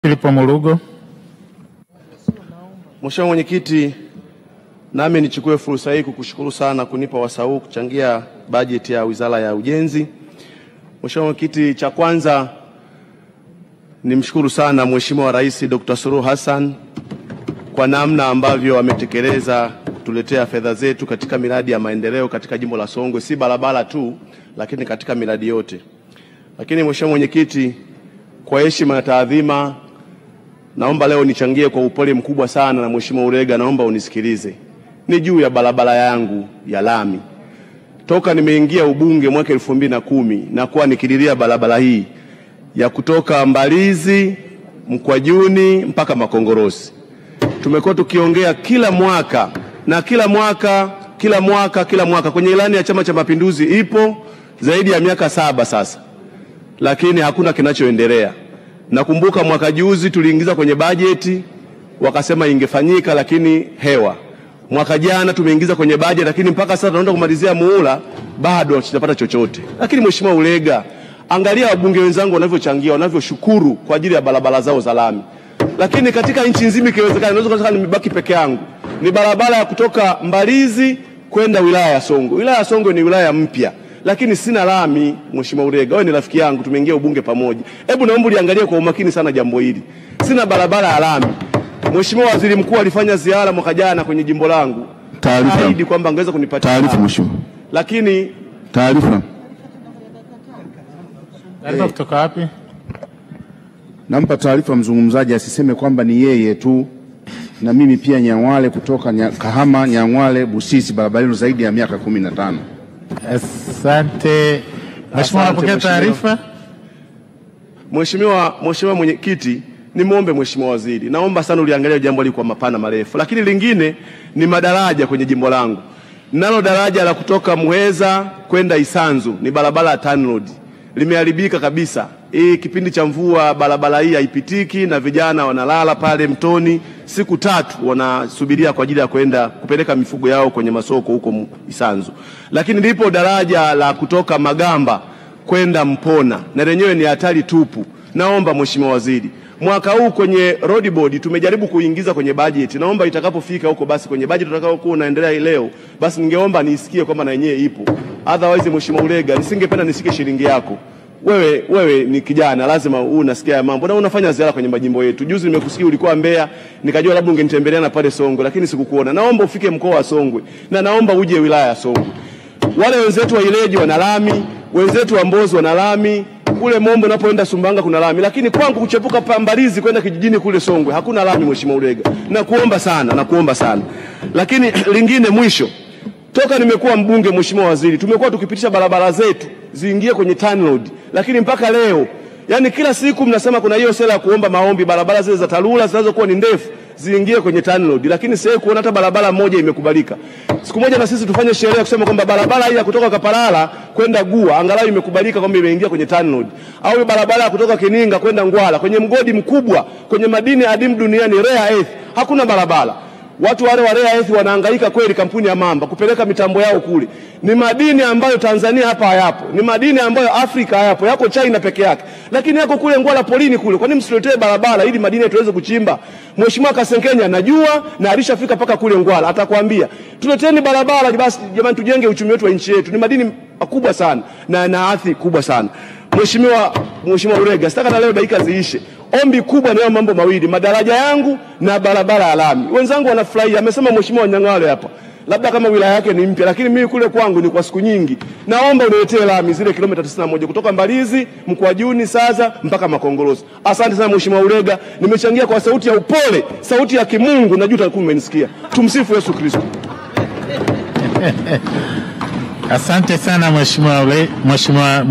Filipo Mulugo. Mheshimiwa Mwenyekiti, nami nichukue fursa hii kukushukuru sana kunipa wasaa huu kuchangia bajeti ya Wizara ya Ujenzi. Mheshimiwa Mwenyekiti, cha kwanza nimshukuru sana Mheshimiwa Rais Dr. Suluhu Hassan kwa namna ambavyo ametekeleza kutuletea fedha zetu katika miradi ya maendeleo katika jimbo la Songwe, si barabara tu lakini katika miradi yote. Lakini Mheshimiwa Mwenyekiti, kwa heshima na taadhima, naomba leo nichangie kwa upole mkubwa sana, na Mheshimiwa Ulega naomba unisikilize. Ni juu ya barabara yangu ya lami. Toka nimeingia ubunge mwaka 2010 na kuwa nikililia barabara hii ya kutoka Mbalizi, Mkwajuni mpaka Makongorosi. Tumekuwa tukiongea kila mwaka na kila mwaka kwenye ilani ya Chama cha Mapinduzi ipo zaidi ya miaka 7 sasa. Lakini hakuna kinachoendelea. Nakumbuka mwaka juzi tuliingiza kwenye bajeti wakasema ingefanyika lakini hewa. Mwaka jana tumeingiza kwenye bajeti lakini mpaka sasa tunaenda kumalizia muhula bado hatujapata chochote. Lakini Mheshimiwa Ulega, angalia wabunge wenzangu wanavyochangia, wanavyoshukuru kwa ajili ya barabara zao za lami. Lakini katika nchi nzima ikiwezekana naweza kusema nimebaki peke yangu. Ni barabara ya kutoka Mbalizi kwenda wilaya ya Songwe. Wilaya ya Songwe ni wilaya mpya, lakini sina lami. Mheshimiwa Ulega, wewe ni rafiki yangu, tumeingia ubunge pamoja. Hebu naomba uliangalie kwa umakini sana jambo hili. Sina barabara ya lami. Mheshimiwa Waziri Mkuu alifanya ziara mwaka jana kwenye jimbo langu. Taarifa kwamba angeweza kunipatia taarifa mheshimiwa. Lakini taarifa kutoka wapi? Nampa taarifa mzungumzaji asiseme kwamba ni yeye tu, na mimi pia Nyang'wale kutoka Kahama, Nyang'wale, Busisi, barabara zaidi ya miaka 15. Asante. Mheshimiwa, napokea taarifa. Mheshimiwa Mwenyekiti, nimuombe Mheshimiwa Waziri, naomba sana uliangalie jambo hili kwa mapana marefu. Lakini lingine ni madaraja kwenye jimbo langu. Nalo daraja la kutoka Muheza kwenda Isanzu ni barabara ya TANROADS. Limeharibika kabisa. Kipindi cha mvua barabara hii haipitiki na vijana wanalala pale mtoni siku 3 wanasubiria kwa ajili ya kwenda kupeleka mifugo yao kwenye masoko huko Isanzu. Lakini ndipo daraja la kutoka Magamba kwenda Mpona, na lenyewe ni hatari tupu. Naomba Mheshimiwa Waziri, mwaka huu kwenye road board tumejaribu kuingiza kwenye bajeti. Naomba itakapofika huko basi kwenye bajeti tutakayokuwa unaendelea leo, basi ningeomba nisikie kwamba na yenyewe ipo. Otherwise Mheshimiwa Ulega, nisingependa nisike shilingi yako. Wewe ni kijana, lazima unasikia ya mambo na unafanya ziara kwenye majimbo yetu. Juzi nimekusikia ulikuwa Mbeya, nikajua labda ungenitembelea na pale Songwe, lakini sikukuona. Naomba ufike mkoa wa Songwe na naomba uje wilaya ya Songwe. Wale wenzetu wa Ileje wana lami, wenzetu wa Mbozi wana lami, kule Mombo unapoenda Sumbanga kuna lami, lakini kwangu kuchepuka Pambalizi kwenda kijijini kule Songwe hakuna lami. Mheshimiwa Ulega, nakuomba sana. Lakini lingine mwisho, toka nimekuwa mbunge Mheshimiwa Waziri, tumekuwa tukipitisha barabara zetu ziingie kwenye TANROADS, lakini mpaka leo, yani kila siku mnasema kuna hiyo sera ya kuomba maombi barabara zile za TARURA zinazokuwa ni ndefu ziingie kwenye TANROADS, lakini sasa kuona hata barabara moja imekubalika. Siku moja na sisi tufanye sherehe ya kusema kwamba barabara hii ya kutoka Kapalala kwenda Gua angalau imekubalika kwamba imeingia kwenye TANROADS, au barabara ya kutoka Kininga kwenda Ngwala kwenye mgodi mkubwa kwenye madini adimu duniani rare earth hakuna barabara. Watu wale wa rare earth wanahangaika kweli, kampuni ya Mamba kupeleka mitambo yao kule. Ni madini ambayo Tanzania hapa hayapo. Ni madini ambayo Afrika hayapo. Yako China peke yake. Lakini yako kule Ngwala polini kule. Kwa nini msiletee barabara ili madini tuweze kuchimba? Mheshimiwa Kasenkenya najua na alishafika paka kule Ngwala. Atakwambia, "Tuleteni barabara basi jamani, tujenge uchumi wetu wa nchi yetu." Ni madini makubwa sana na athari kubwa sana. Mheshimiwa Ulega, sitaka na leo dakika ziishe. Ombi kubwa ni mambo mawili, madaraja yangu na barabara ya lami. Wenzangu wanafurahi, amesema Mheshimiwa Nyang'wale hapa. Labda kama wilaya yake ni mpya, lakini mimi kule kwangu ni kwa siku nyingi. Naomba uniletee lami zile kilomita 91 kutoka Mbalizi, Mkwajuni, Saza mpaka Makongorosi. Asante sana Mheshimiwa Ulega, nimechangia kwa sauti ya upole, sauti ya kimungu, najua utakuwa umenisikia. Tumsifu Yesu Kristo. Asante sana Mheshimiwa